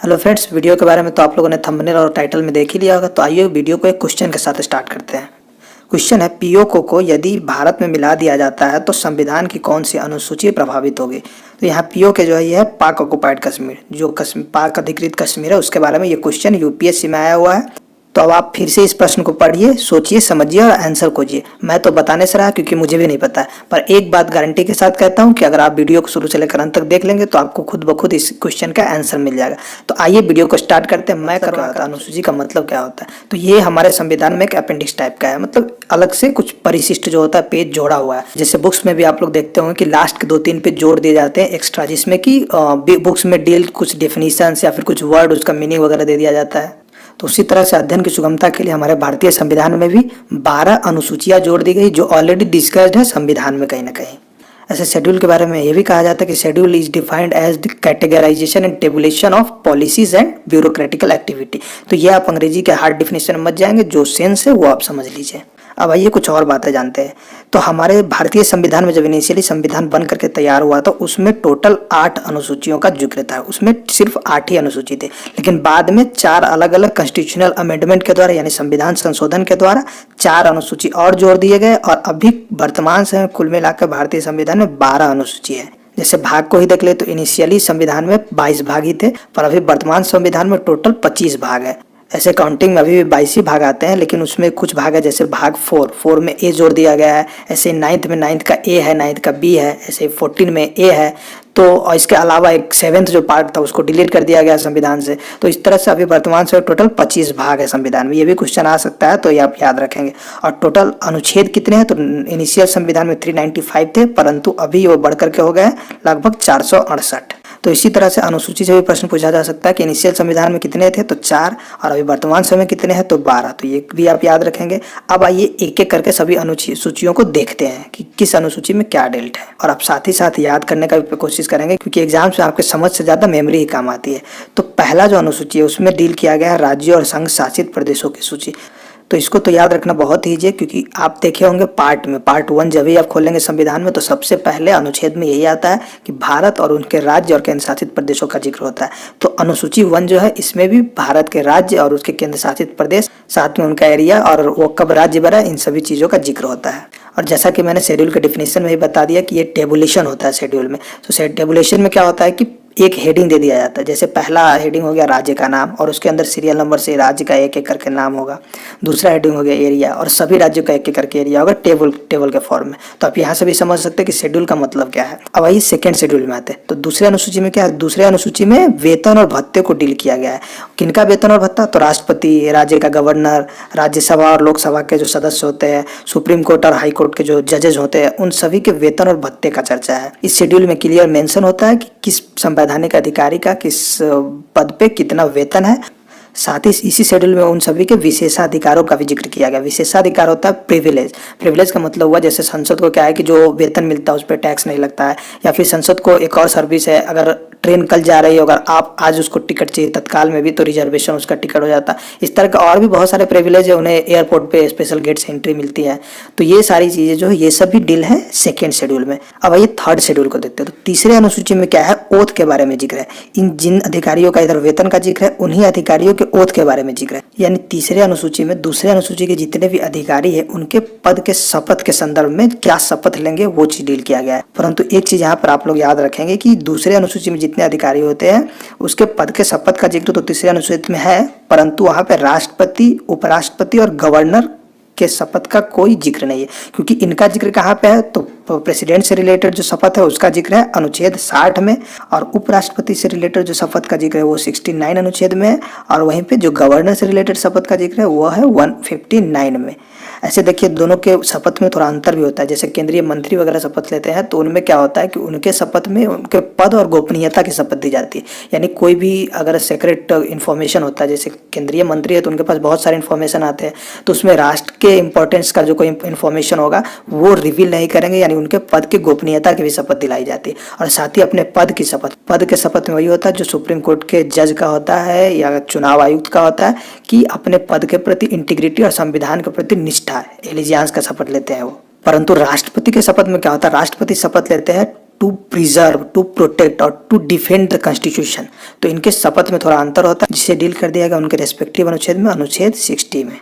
Hello friends, video के बारे में तो आप लोगों ने थंबनेल और टाइटल में देख ही लिया होगा। तो आइए वीडियो को एक क्वेश्चन के साथ स्टार्ट करते हैं। क्वेश्चन है, पीओके को यदि भारत में मिला दिया जाता है तो संविधान की कौन सी अनुसूची प्रभावित होगी। तो यहाँ पीओके जो है ये है पाक ऑक्युपाइड कश्मीर, जो पाक अधिकृत कश्मीर है उसके बारे में ये क्वेश्चन यूपीएससी में आया हुआ है। तो अब आप फिर से इस प्रश्न को पढ़िए, सोचिए, समझिए और आंसर खोजिए। मैं तो बताने से रहा क्योंकि मुझे भी नहीं पता है, पर एक बात गारंटी के साथ कहता हूँ कि अगर आप वीडियो को शुरू से लेकर अंत तक देख लेंगे तो आपको खुद ब खुद इस क्वेश्चन का आंसर मिल जाएगा। तो आइए वीडियो को स्टार्ट करते हैं। मैं करवाता अनुसूची का मतलब क्या होता है। तो ये हमारे संविधान में एक अपेंडिक्स टाइप का है, मतलब अलग से कुछ परिशिष्ट जो होता है पेज जोड़ा हुआ है। जैसे बुक्स में भी आप लोग देखते होंगे कि लास्ट के 2-3 पेज जोड़ दिए जाते हैं एक्स्ट्रा, जिसमें कि बुक्स में डील कुछ डेफिनेशन या फिर कुछ वर्ड उसका मीनिंग वगैरह दे दिया जाता है। तो उसी तरह से अध्ययन की सुगमता के लिए हमारे भारतीय संविधान में भी 12 अनुसूचियां जोड़ दी गई, जो ऑलरेडी डिस्कस्ड है संविधान में कहीं ना कहीं। ऐसे शेड्यूल के बारे में ये भी कहा जाता है कि schedule is defined as the categorisation and tabulation of policies and bureaucratic activity. तो ये आप अंग्रेजी के हार्ड डिफिनेशन में मत जाएंगे, जो सेंस है वो आप समझ लीजिए। अब आइए कुछ और बातें जानते हैं। तो हमारे भारतीय संविधान में जब इनिशियली संविधान बन करके तैयार हुआ तो उसमें टोटल 8 अनुसूचियों का जिक्र था। उसमें सिर्फ 8 ही अनुसूची थे, लेकिन बाद में 4 अलग अलग कॉन्स्टिट्यूशनल अमेंडमेंट के द्वारा यानी संविधान संशोधन के द्वारा 4 अनुसूची और जोड़ दिए गए और अभी वर्तमान समय कुल मिलाकर भारतीय संविधान में 12 अनुसूची है। जैसे भाग को ही देख ले तो इनिशियली संविधान में 22 भाग ही थे, पर अभी वर्तमान संविधान में टोटल 25 भाग है। ऐसे काउंटिंग में अभी भी 22 ही भाग आते हैं, लेकिन उसमें कुछ भाग है जैसे भाग 4 में ए जोड़ दिया गया है। ऐसे 9th में 9th का ए है, 9th का बी है, ऐसे 14 में ए है। तो और इसके अलावा एक 7th जो पार्ट था उसको डिलीट कर दिया गया संविधान से। तो इस तरह से अभी वर्तमान से टोटल 25 भाग है संविधान में। ये भी क्वेश्चन आ सकता है, तो ये आप याद रखेंगे। और टोटल अनुच्छेद कितने हैं, तो इनिशियल संविधान में 395 थे, परंतु अभी वो बढ़ करके हो गए लगभग 468। तो इसी तरह से अनुसूची से भी प्रश्न पूछा जा सकता है कि इनिशियल संविधान में कितने थे, तो 4, और अभी वर्तमान समय में कितने हैं, तो 12। तो ये भी आप याद रखेंगे। अब आइए एक एक करके सभी अनुसूचियों को देखते हैं कि किस अनुसूची में क्या डेल्ट है, और आप साथ ही साथ याद करने का भी कोशिश करेंगे, क्योंकि एग्जाम्स में आपके समझ से ज्यादा मेमोरी ही काम आती है। तो पहला जो अनुसूची है उसमें डील किया गया है राज्यों और संघ शासित प्रदेशों की सूची। तो इसको तो याद रखना बहुत ईजी है, क्योंकि आप देखे होंगे पार्ट 1 जब भी आप खोलेंगे संविधान में तो सबसे पहले अनुच्छेद में यही आता है कि भारत और उनके राज्य और केंद्र शासित प्रदेशों का जिक्र होता है। तो अनुसूची 1 जो है इसमें भी भारत के राज्य और उसके केंद्र शासित प्रदेश, साथ में उनका एरिया और वो कब राज्य बना, इन सभी चीजों का जिक्र होता है। और जैसा कि मैंने शेड्यूल के डिफिनेशन में ही बता दिया कि ये टेबुलेशन होता है शेड्यूल में। तो टेबुलेशन में क्या होता है कि एक हेडिंग दे दिया जाता है। जैसे पहला हेडिंग हो गया राज्य का नाम, और उसके अंदर सीरियल नंबर से राज्य का एक एक करके नाम होगा। दूसरा हेडिंग हो गया एरिया, और सभी राज्यों का एक एक करके एरिया होगा टेबल के फॉर्म में। तो आप यहाँ से भी समझ सकते हैं कि शेड्यूल का मतलब क्या है। अब आइए सेकंड शेड्यूल में आते हैं। तो दूसरे अनुसूची में क्या है, दूसरे अनुसूची में वेतन और भत्ते को डील किया गया है। किनका वेतन और भत्ता, तो राष्ट्रपति, राज्य का गवर्नर, राज्यसभा और लोकसभा के जो सदस्य होते हैं, सुप्रीम कोर्ट और हाई कोर्ट के जो जजेस होते हैं, उन सभी के वेतन और भत्ते का चर्चा है। इस शेड्यूल में क्लियर मेंशन होता है कि किस संवैधानिक अधिकारी का किस पद पे कितना वेतन है। साथ ही इसी शेड्यूल में उन सभी के विशेषाधिकारों का भी जिक्र किया गया। विशेषाधिकार होता है प्रिविलेज। प्रिविलेज का मतलब हुआ जैसे संसद को क्या है कि जो वेतन मिलता है उस पर टैक्स नहीं लगता है, या फिर संसद को एक और सर्विस है, अगर ट्रेन कल जा रही है, अगर आप आज उसको टिकट चाहिए तत्काल में भी तो रिजर्वेशन उसका टिकट हो जाता है। इस तरह के और भी बहुत सारे प्रिविलेज है, उन्हें एयरपोर्ट पे स्पेशल गेट से एंट्री मिलती है। तो ये सारी चीजें जो है ये सब भी डील है सेकेंड शेड्यूल में। अब आइए थर्ड शेड्यूल को देखते हैं। तो तीसरे अनुसूची में क्या है, ओथ के बारे में जिक्र है। इन जिन अधिकारियों का इधर वेतन का जिक्र है उन्हीं अधिकारियों के ओथ के बारे में जिक्र है। यानी तीसरे अनुसूची में दूसरे अनुसूची के जितने भी अधिकारी है उनके पद के शपथ के संदर्भ में क्या शपथ लेंगे वो चीज डील किया गया है। परंतु एक चीज यहाँ पर आप लोग याद रखेंगे कि दूसरे अनुसूची में जितने अधिकारी होते हैं उसके पद के शपथ का जिक्र तो तीसरे अनुसूची में है, परंतु वहां पे राष्ट्रपति, उपराष्ट्रपति और गवर्नर के शपथ का कोई जिक्र नहीं है। क्योंकि इनका जिक्र कहाँ पे है, तो प्रेसिडेंट से रिलेटेड जो शपथ है उसका जिक्र है अनुच्छेद 60 में, और उपराष्ट्रपति से रिलेटेड जो शपथ का जिक्र है वो 69 अनुच्छेद में है, और वहीं पे जो गवर्नर से रिलेटेड शपथ का जिक्र है वो है 159 में। ऐसे देखिए दोनों के शपथ में थोड़ा अंतर भी होता है। जैसे केंद्रीय मंत्री वगैरह शपथ लेते हैं तो उनमें क्या होता है कि उनके शपथ में उनके पद और गोपनीयता की शपथ दी जाती है। यानी कोई भी अगर सीक्रेट इन्फॉर्मेशन होता है, जैसे केंद्रीय मंत्री है तो उनके पास बहुत सारे इन्फॉर्मेशन आते हैं, तो उसमें राष्ट्र के इंपॉर्टेंस का जो कोई इन्फॉर्मेशन होगा वो रिवील नहीं करेंगे, यानी उनके पद की गोपनीयता की भी शपथ दिलाई जाती है। और साथ ही अपने पद की शपथ, पद के शपथ में वही होता है जो सुप्रीम कोर्ट के जज का होता है या चुनाव आयुक्त का होता है, कि अपने पद के प्रति इंटीग्रिटी और संविधान के प्रति निष्ठा, एलिजियंस का शपथ लेते हैं वो। परंतु राष्ट्रपति के शपथ में क्या होता है, राष्ट्रपति शपथ लेते हैं टू प्रिजर्व, टू प्रोटेक्ट और टू डिफेंड द कॉन्स्टिट्यूशन। तो इनके शपथ में थोड़ा अंतर होता है, जिसे डील कर दिया गया उनके रेस्पेक्टिव अनुच्छेद में, अनुच्छेद 60 में।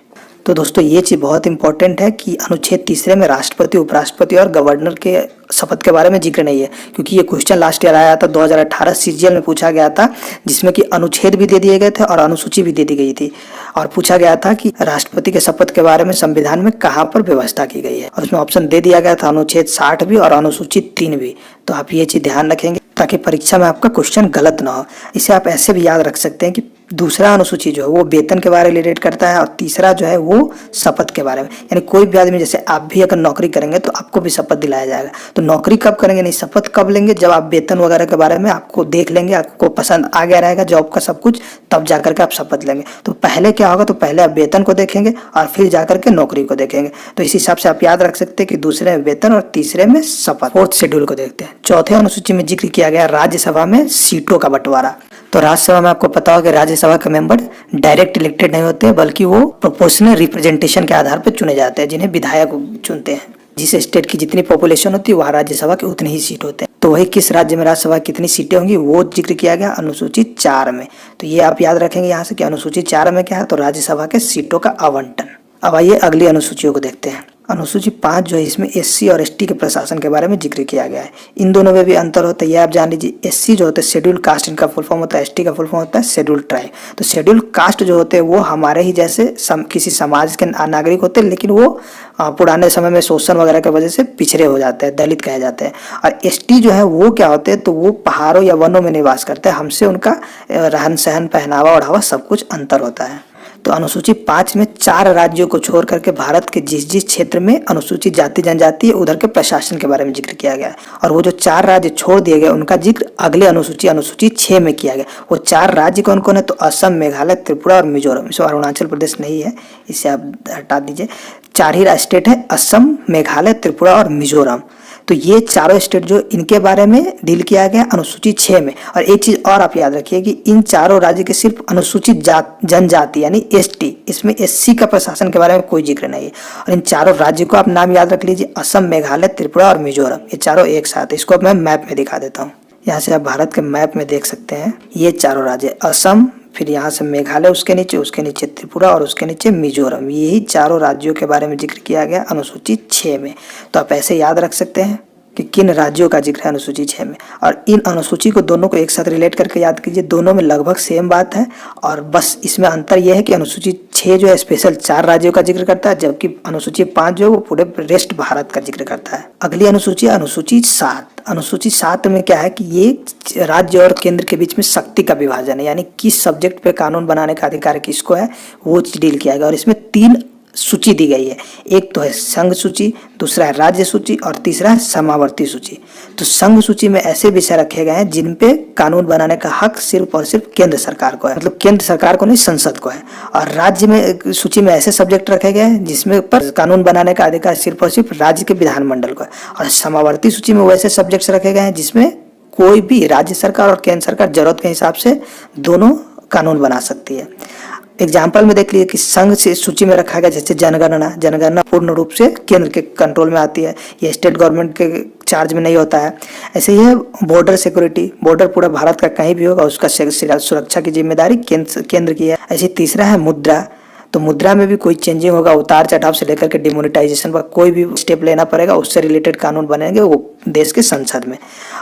तो दोस्तों ये चीज़ बहुत इंपॉर्टेंट है कि अनुच्छेद 3 में राष्ट्रपति, उपराष्ट्रपति और गवर्नर के शपथ के बारे में जिक्र नहीं है, क्योंकि ये क्वेश्चन लास्ट ईयर आया था 2018 सीजीएल में पूछा गया था, जिसमें कि अनुच्छेद भी दे दिए गए थे और अनुसूची भी दे दी गई थी, और पूछा गया था कि राष्ट्रपति के शपथ के बारे में संविधान में कहाँ पर व्यवस्था की गई है, और उसमें ऑप्शन दे दिया गया था अनुच्छेद 60 भी और अनुसूची 3 भी। तो आप ये चीज़ ध्यान रखेंगे ताकि परीक्षा में आपका क्वेश्चन गलत ना हो। इसे आप ऐसे भी याद रख सकते हैं कि दूसरा अनुसूची जो है वो वेतन के बारे में रिलेट करता है, और तीसरा जो है वो शपथ के बारे में। यानी कोई भी आदमी, जैसे आप भी अगर नौकरी करेंगे तो आपको भी शपथ दिलाया जाएगा। तो नौकरी कब करेंगे, नहीं शपथ कब लेंगे, जब आप वेतन वगैरह के बारे में आपको देख लेंगे, आपको पसंद आ गया रहेगा जॉब का सब कुछ, तब जाकर के आप शपथ लेंगे। तो पहले क्या होगा, तो पहले आप वेतन को देखेंगे और फिर जाकर के नौकरी को देखेंगे। तो इस हिसाब से आप याद रख सकते हैं कि दूसरे में वेतन और तीसरे में शपथ। फोर्थ शेड्यूल को देखते हैं। चौथे अनुसूची में जिक्र किया गया राज्यसभा में सीटों का बंटवारा। तो राज्यसभा में आपको पता होगा कि राज्यसभा के मेंबर डायरेक्ट इलेक्टेड नहीं होते, बल्कि वो प्रोपोर्शनल रिप्रेजेंटेशन के आधार पर चुने जाते हैं, जिन्हें विधायक चुनते हैं। जिस स्टेट की जितनी पॉपुलेशन होती है वहाँ राज्यसभा के उतने ही सीट होते हैं। तो वही किस राज्य में राज्यसभा कितनी सीटें होंगी वो जिक्र किया गया अनुसूची 4 में। तो ये आप याद रखेंगे यहाँ से कि अनुसूची 4 में क्या है, तो राज्यसभा के सीटों का आवंटन। अब आइए अगली अनुसूचियों को देखते हैं। अनुसूची 5 जो है, इसमें एससी और एसटी के प्रशासन के बारे में जिक्र किया गया है। इन दोनों में भी अंतर होता है, ये आप जान लीजिए। एससी जो होता है शेड्यूल कास्ट, इनका फुल फॉर्म होता है, एसटी का फुल फॉर्म होता है शेड्यूल ट्राइब। तो शेड्यूल कास्ट जो होते हैं वो हमारे ही जैसे किसी समाज के नागरिक होते हैं, लेकिन वो पुराने समय में शोषण वगैरह की वजह से पिछड़े हो जाते हैं, दलित कहे जाते हैं। और एसटी जो है वो क्या होते हैं, तो वो पहाड़ों या वनों में निवास करते हैं, हमसे उनका रहन सहन, पहनावा ओढ़ावा सब कुछ अंतर होता है। तो अनुसूची 5 में 4 राज्यों को छोड़ करके भारत के जिस जिस क्षेत्र में अनुसूचित जाति जनजाति है उधर के प्रशासन के बारे में जिक्र किया गया है। और वो जो 4 राज्य छोड़ दिए गए उनका जिक्र अगले अनुसूची 6 में किया गया। वो 4 राज्य कौन कौन है, तो असम, मेघालय, त्रिपुरा और मिजोरम। इसमें अरुणाचल प्रदेश नहीं है, इसे आप हटा दीजिए। 4 ही स्टेट है, असम, मेघालय, त्रिपुरा और मिजोरम। तो ये चारों स्टेट जो, इनके बारे में डील किया गया अनुसूची 6 में। और एक चीज और आप याद रखिए कि इन चारों राज्य के सिर्फ अनुसूचित जनजाति यानी एसटी, इसमें एससी का प्रशासन के बारे में कोई जिक्र नहीं है। और इन चारों राज्यों को आप नाम याद रख लीजिए, असम, मेघालय, त्रिपुरा और मिजोरम, ये चारों एक साथ। इसको अब मैं मैप में दिखा देता हूँ। यहाँ से आप भारत के मैप में देख सकते हैं ये चारों राज्य, असम, फिर यहाँ से मेघालय, उसके नीचे त्रिपुरा और उसके नीचे मिजोरम। यही चारों राज्यों के बारे में जिक्र किया गया अनुसूची 6 में। तो आप ऐसे याद रख सकते हैं कि किन राज्यों का जिक्र है अनुसूची 6 में। और इन अनुसूची को दोनों को एक साथ रिलेट करके याद कीजिए, दोनों में लगभग सेम बात है। और बस इसमें अंतर यह है कि अनुसूची 6 जो है स्पेशल 4 राज्यों का जिक्र करता है, जबकि अनुसूची 5 जो है वो पूरे रेस्ट भारत का जिक्र करता है। अगली अनुसूची 7। अनुसूची 7 में क्या है कि ये राज्य और केंद्र के बीच में शक्ति का विभाजन है, यानी किस सब्जेक्ट पे कानून बनाने का अधिकार किसको है वो डील किया गया। और इसमें 3 सूची दी गई है, एक तो है संघ सूची, दूसरा है राज्य सूची और तीसरा है समावर्ती सूची। तो संघ सूची में ऐसे विषय रखे गए हैं जिन पे कानून बनाने का हक सिर्फ और सिर्फ केंद्र सरकार को है, मतलब केंद्र सरकार को नहीं, संसद को है। और राज्य में सूची में ऐसे सब्जेक्ट रखे गए हैं जिसमें पर कानून बनाने का अधिकार सिर्फ और सिर्फ राज्य के विधानमंडल को है। और समावर्ती सूची में वैसे सब्जेक्ट्स रखे गए हैं जिसमें कोई भी राज्य सरकार और केंद्र सरकार जरूरत के हिसाब से दोनों कानून बना सकती है। एग्जाम्पल में देख लीजिए कि संघ से सूची में रखा गया जैसे जनगणना पूर्ण रूप से केंद्र के कंट्रोल में आती है, ये स्टेट गवर्नमेंट के चार्ज में नहीं होता है। ऐसे ही है बॉर्डर सिक्योरिटी, बॉर्डर पूरा भारत का कहीं भी होगा उसका सुरक्षा की जिम्मेदारी केंद्र की है। ऐसे तीसरा है मुद्रा, तो मुद्रा में भी कोई चेंजिंग होगा, उतार चढ़ाव से लेकर के डिमोनेटाइजेशन पर कोई भी स्टेप लेना पड़ेगा, उससे रिलेटेड कानून बनेंगे वो देश के संसद में।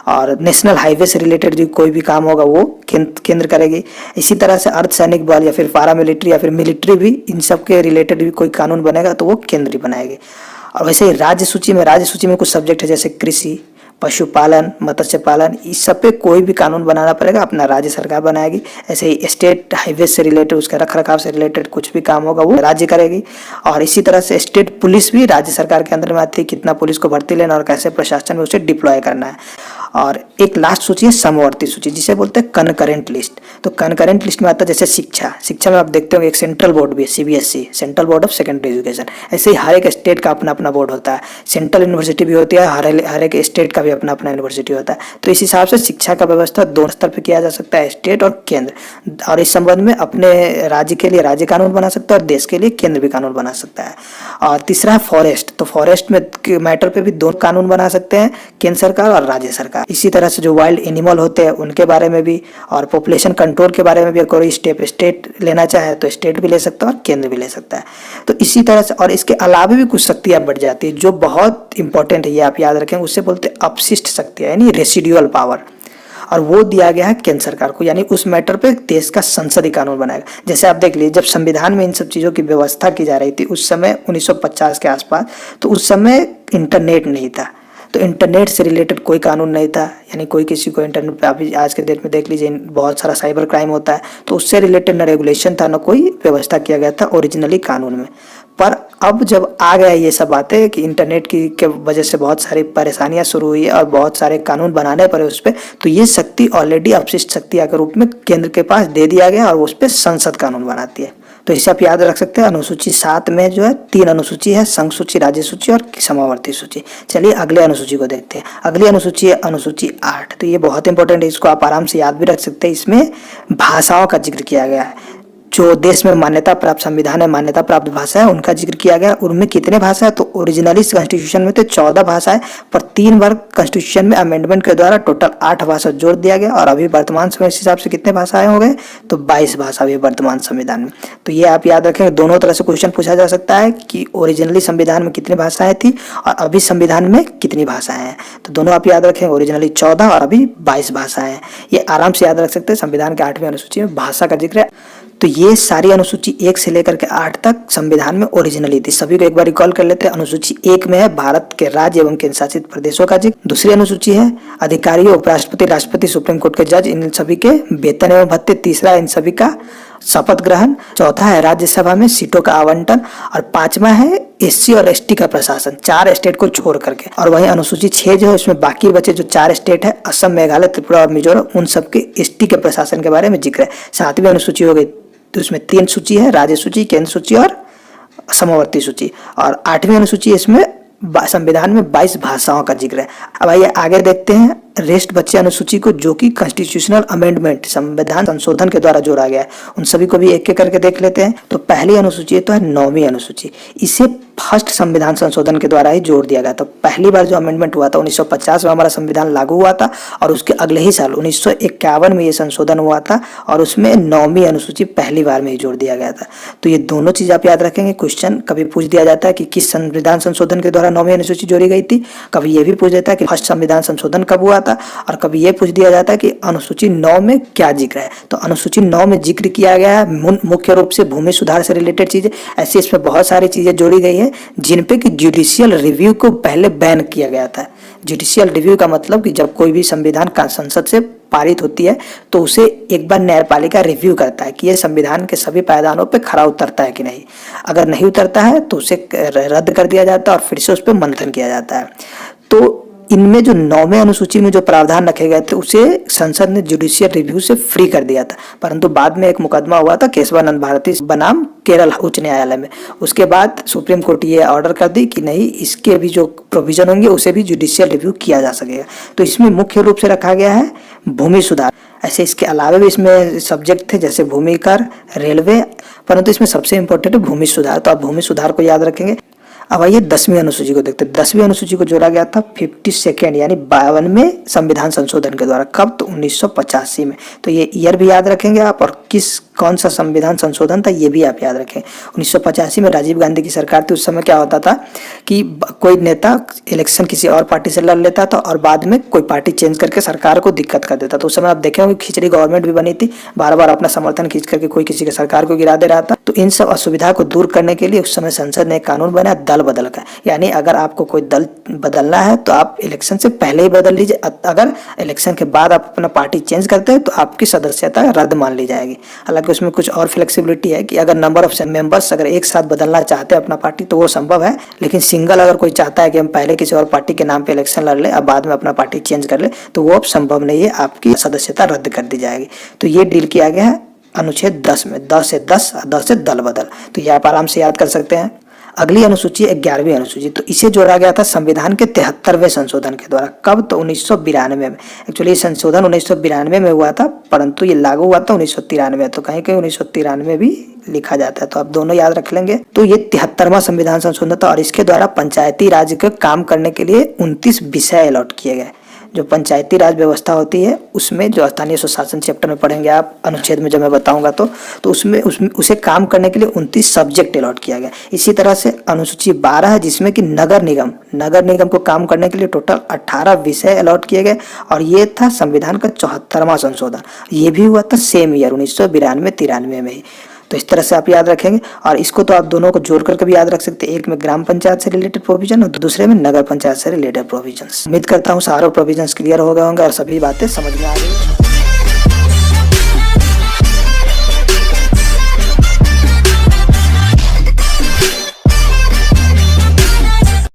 और नेशनल हाईवे से रिलेटेड जो कोई भी काम होगा वो केंद्र करेगी। इसी तरह से अर्धसैनिक बल या फिर पैरामिलिट्री या फिर मिलिट्री भी, इन सब के रिलेटेड भी कोई कानून बनेगा तो वो केंद्र ही बनाएगी। और वैसे ही राज्य सूची में कुछ सब्जेक्ट है जैसे कृषि, पशुपालन, मत्स्य पालन, इस सब पे कोई भी कानून बनाना पड़ेगा अपना राज्य सरकार बनाएगी। ऐसे ही स्टेट हाईवे से रिलेटेड, उसके रखरखाव से रिलेटेड कुछ भी काम होगा वो राज्य करेगी। और इसी तरह से स्टेट पुलिस भी राज्य सरकार के अंदर में आती है, कितना पुलिस को भर्ती लेना और कैसे प्रशासन में उसे डिप्लॉय करना है। और एक लास्ट सूची है समवर्ती सूची, जिसे बोलते हैं कनकरेंट लिस्ट। तो कनकरेंट लिस्ट में आता है जैसे शिक्षा में आप देखते होंगे एक सेंट्रल बोर्ड भी है, CBSE, central board of secondary education. ऐसे ही हर एक स्टेट का अपना अपना बोर्ड होता है, सेंट्रल यूनिवर्सिटी भी होती है, हर एक स्टेट का भी अपना अपना यूनिवर्सिटी होता है। तो इस हिसाब से शिक्षा का व्यवस्था दोनों स्तर पर किया जा सकता है, स्टेट और केंद्र। और इस संबंध में अपने राज्य के लिए राज्य कानून बना सकता है और देश के लिए केंद्र भी कानून बना सकता है। और तीसरा है फॉरेस्ट, तो फॉरेस्ट में मैटर पे भी दोनों कानून बना सकते हैं केंद्र सरकार और राज्य सरकार। का। इसी तरह से जो वाइल्ड एनिमल होते हैं उनके बारे में भी, और पॉपुलेशन कंट्रोल के बारे में भी कोई स्टेट लेना चाहे तो स्टेट भी ले सकता है और केंद्र भी ले सकता है। तो इसी तरह से और इसके अलावा भी कुछ शक्तियाँ बढ़ जाती है जो बहुत इंपॉर्टेंट है, ये आप याद रखें। उससे बोलते हैं अपशिष्ट शक्तियाँ यानी रेसिडुअल पावर, और वो दिया गया है केंद्र सरकार को, यानी उस मैटर पे देश का संसदीय कानून बनाएगा। जैसे आप देख लीजिए, जब संविधान में इन सब चीज़ों की व्यवस्था की जा रही थी उस समय 1950 के आसपास, तो उस समय इंटरनेट नहीं था, तो इंटरनेट से रिलेटेड कोई कानून नहीं था, यानी कोई किसी को इंटरनेट पे, अभी आज के डेट में देख लीजिए बहुत सारा साइबर क्राइम होता है, तो उससे रिलेटेड ना रेगुलेशन था, ना कोई व्यवस्था किया गया था ओरिजिनली कानून में। पर अब जब आ गया ये सब बातें कि इंटरनेट की के वजह से बहुत सारी परेशानियां शुरू हुई है और बहुत सारे कानून बनाने पड़े उस पर, तो ये शक्ति ऑलरेडी अपशिष्ट शक्ति के रूप में केंद्र के पास दे दिया गया और उस पर संसद कानून बनाती है। तो इसे आप याद रख सकते हैं। अनुसूची 7 में जो है 3 अनुसूची है, संघ सूची, राज्य सूची और समावर्ती सूची। चलिए अगले अनुसूची को देखते हैं। अगली अनुसूची है अनुसूची 8। तो ये बहुत इंपॉर्टेंट है, इसको आप आराम से याद भी रख सकते हैं। इसमें भाषाओं का जिक्र किया गया है, जो देश में मान्यता प्राप्त संविधान है, मान्यता प्राप्त भाषा है, उनका जिक्र किया गया। उनमें कितने भाषा है, तो ओरिजिनली कॉन्स्टिट्यूशन में तो 14 भाषा है, पर 3 बार कॉन्स्टिट्यूशन में अमेंडमेंट के द्वारा टोटल 8 भाषा जोड़ दिया गया, और अभी वर्तमान समय के हिसाब से कितने भाषाएं हो गए, तो 22 भाषा भी वर्तमान संविधान में। तो ये आप याद रखें, दोनों तरह से क्वेश्चन पूछा जा सकता है कि ओरिजिनली संविधान में कितनी भाषाएं थी और अभी संविधान में कितनी भाषाएं हैं। तो दोनों आप याद रखें, ओरिजिनली 14 और अभी 22 भाषाएं हैं। ये आराम से याद रख सकते हैं। संविधान के 8वीं अनुसूची में भाषा का जिक्र है। तो ये सारी अनुसूची 1 से लेकर के 8 तक संविधान में ओरिजिनली थी। सभी को एक बार रिकॉल कर लेते हैं। अनुसूची 1 में है भारत के राज्य एवं केंद्र शासित प्रदेशों का जिक्र। दूसरी अनुसूची है अधिकारियों, उपराष्ट्रपति, राष्ट्रपति, सुप्रीम कोर्ट के जज, इन सभी के वेतन एवं भत्ते। तीसरा इन सभी का शपथ ग्रहण। चौथा है राज्यसभा में सीटों का आवंटन। और 5वां है एससी और एसटी का प्रशासन, 4 स्टेट को छोड़ करके। और वहीं अनुसूची 6 जो है उसमें बाकी बचे जो 4 स्टेट है, असम, मेघालय, त्रिपुरा और मिजोरम, उन सबके एसटी के प्रशासन के बारे में जिक्र है। 7वीं अनुसूची हो गई, तो उसमें 3 सूची है, राज्य सूची, केंद्र सूची और समावर्ती सूची। और 8वीं अनुसूची, इसमें संविधान में 22 भाषाओं का जिक्र है। अब आइए आगे देखते हैं रेस्ट बच्चे अनुसूची को, जो कि कॉन्स्टिट्यूशनल अमेंडमेंट, संविधान संशोधन के द्वारा जोड़ा गया है। उन सभी को भी एक एक करके देख लेते हैं। तो पहली अनुसूची तो है 9वीं अनुसूची। इसे फर्स्ट संविधान संशोधन के द्वारा ही जोड़ दिया गया। तो पहली बार जो अमेंडमेंट हुआ था 1950 में हमारा संविधान लागू हुआ था, और उसके अगले ही साल 1951 में ये संशोधन हुआ था, और उसमें 9वीं अनुसूची पहली बार में ही जोड़ दिया गया था। तो ये दोनों चीज आप याद रखेंगे। क्वेश्चन कभी पूछ दिया जाता है कि किस संविधान संशोधन के द्वारा 9वीं अनुसूची जोड़ी गई थी, कभी ये भी पूछ देता है कि फर्स्ट संविधान संशोधन कब हुआ था, और कभी ये पूछ दिया जाता है कि अनुसूची 9 में क्या जिक्र है। तो अनुसूची 9 में जिक्र किया गया है मुख्य रूप से भूमि सुधार से रिलेटेड चीजें। ऐसे इसमें बहुत सारी चीजें जोड़ी गई है जिन पे कि जुडिशियल रिव्यू को पहले बैन किया गया था। जुडिशियल रिव्यू का मतलब कि जब कोई भी संविधान संसद से पारित होती है तो उसे एक बार न्यायपालिका रिव्यू करता है कि ये संविधान के सभी पायदानों पे खरा उतरता है कि नहीं। अगर नहीं उतरता है तो उसे रद्द कर दिया जाता है और फिर से उस पर मंथन किया जाता है। तो इनमें जो 9वें अनुसूची में जो प्रावधान रखे गए थे उसे संसद ने जुडिशियल रिव्यू से फ्री कर दिया था, परंतु बाद में एक मुकदमा हुआ था केशवानंद भारती बनाम केरल उच्च न्यायालय में। उसके बाद सुप्रीम कोर्ट ये ऑर्डर कर दी कि नहीं, इसके भी जो प्रोविजन होंगे उसे भी जुडिशियल रिव्यू किया जा सकेगा। तो इसमें मुख्य रूप से रखा गया है भूमि सुधार। ऐसे इसके अलावा भी इसमें सब्जेक्ट थे जैसे भूमि कर, रेलवे, परंतु इसमें सबसे इंपॉर्टेंट है भूमि सुधार। तो आप भूमि सुधार को याद रखेंगे। अब आइए 10वीं अनुसूची को देखते हैं। 10वीं अनुसूची को जोड़ा गया था 52 यानी 52वें संविधान संशोधन के द्वारा। कब? तो 1985 में। तो ये ईयर भी याद रखेंगे आप, और कौन सा संविधान संशोधन था ये भी आप याद रखें। 1985 में राजीव गांधी की सरकार थी। उस समय क्या होता था कि कोई नेता इलेक्शन किसी और पार्टी से लड़ लेता था और बाद में कोई पार्टी चेंज करके सरकार को दिक्कत कर देता। तो उस समय आप देखे होंगे खिचड़ी गवर्नमेंट भी बनी थी, बार बार अपना समर्थन खींच करके कोई किसी की सरकार को गिरा दे रहा था। तो इन सब असुविधा को दूर करने के लिए उस समय संसद ने एक कानून बनाया दल बदल का, यानी अगर आपको कोई दल बदलना है तो आप इलेक्शन से पहले ही बदल लीजिए। अगर इलेक्शन के बाद आप अपना पार्टी चेंज करते हैं तो आपकी सदस्यता रद्द मान ली जाएगी। हालांकि उसमें कुछ और फ्लेक्सिबिलिटी है कि अगर नंबर ऑफ मेंबर्स अगर एक साथ बदलना चाहते हैं अपना पार्टी तो वो संभव है, लेकिन सिंगल अगर कोई चाहता है कि हम पहले किसी और पार्टी के नाम पे इलेक्शन लड़ ले और बाद में अपना पार्टी चेंज कर ले तो वो अब संभव नहीं है, आपकी सदस्यता रद्द कर दी जाएगी। तो ये डील किया गया है अनुच्छेद 10 में, 10 से 10 और 10 से दल बदल। तो ये आप आराम से याद कर सकते हैं। अगली अनुसूची 11वीं अनुसूची, तो इसे जोड़ा गया था संविधान के 73वें संशोधन के द्वारा। कब? तो 1992 में। एक्चुअली संशोधन 1992 में हुआ था, परंतु ये लागू हुआ था 1993। तो कहीं कहीं 1993 भी लिखा जाता है, तो आप दोनों याद रख लेंगे। तो ये 73वां संविधान संशोधन था और इसके द्वारा पंचायती राज के काम करने के लिए 29 विषय अलॉट किए गए। जो पंचायती राज व्यवस्था होती है उसमें जो स्थानीय स्वशासन चैप्टर में पढ़ेंगे आप, अनुच्छेद में जब मैं बताऊंगा तो उसमें उसे काम करने के लिए 29 सब्जेक्ट अलॉट किया गया। इसी तरह से अनुसूची 12 है जिसमें कि नगर निगम को काम करने के लिए टोटल 18 विषय अलॉट किए गए और ये था संविधान का 74वां संशोधन। ये भी हुआ था सेम ईयर 1992-93 में ही। तो इस तरह से आप याद रखेंगे और इसको तो आप दोनों को जोड़ करके भी याद रख सकते हैं, एक में ग्राम पंचायत से रिलेटेड प्रोविजन और दूसरे में नगर पंचायत से रिलेटेड प्रोविजन। उम्मीद करता हूँ सारे प्रोविजन क्लियर हो गए होंगे और सभी बातें समझ में आ गई।